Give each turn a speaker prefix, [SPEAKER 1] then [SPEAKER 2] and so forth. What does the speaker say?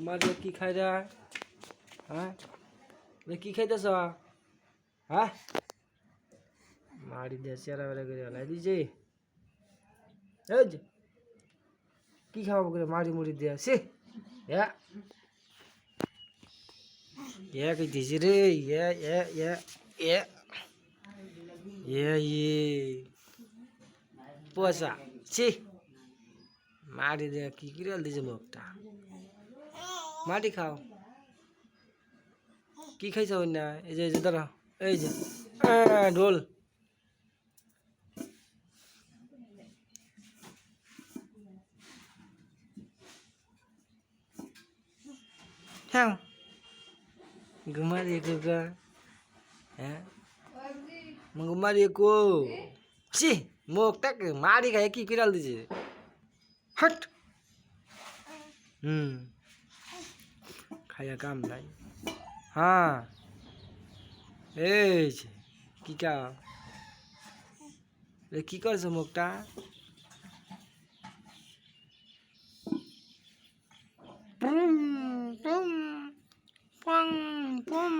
[SPEAKER 1] মাঝে কি খাই রে? হ্যাঁ কি খাইতেছ? হ্যাঁ মারি দিয়ে চেরা বেড়া করে হলাই দিছে। এই যে কি খাওয়াবো করে মারি মুড়ি দিয়ে সে কইতেছি রে পয়সা ছি মারি দিয়ে কি করে দিছে মুখটা। মাটি খাও কি খাইছ না? এই যে দাঁড়া এই যে ঢোল হ্যাঁ ঘুমারি কোকা হ্যাঁ ঘুমারি কো ছি মুখটা মারি খাই কি করে দিছে হট খাইয়া কাম নাই। হ্যাঁ এই যে কি কা কি করছো মুখটা? পুম পুম পং পুম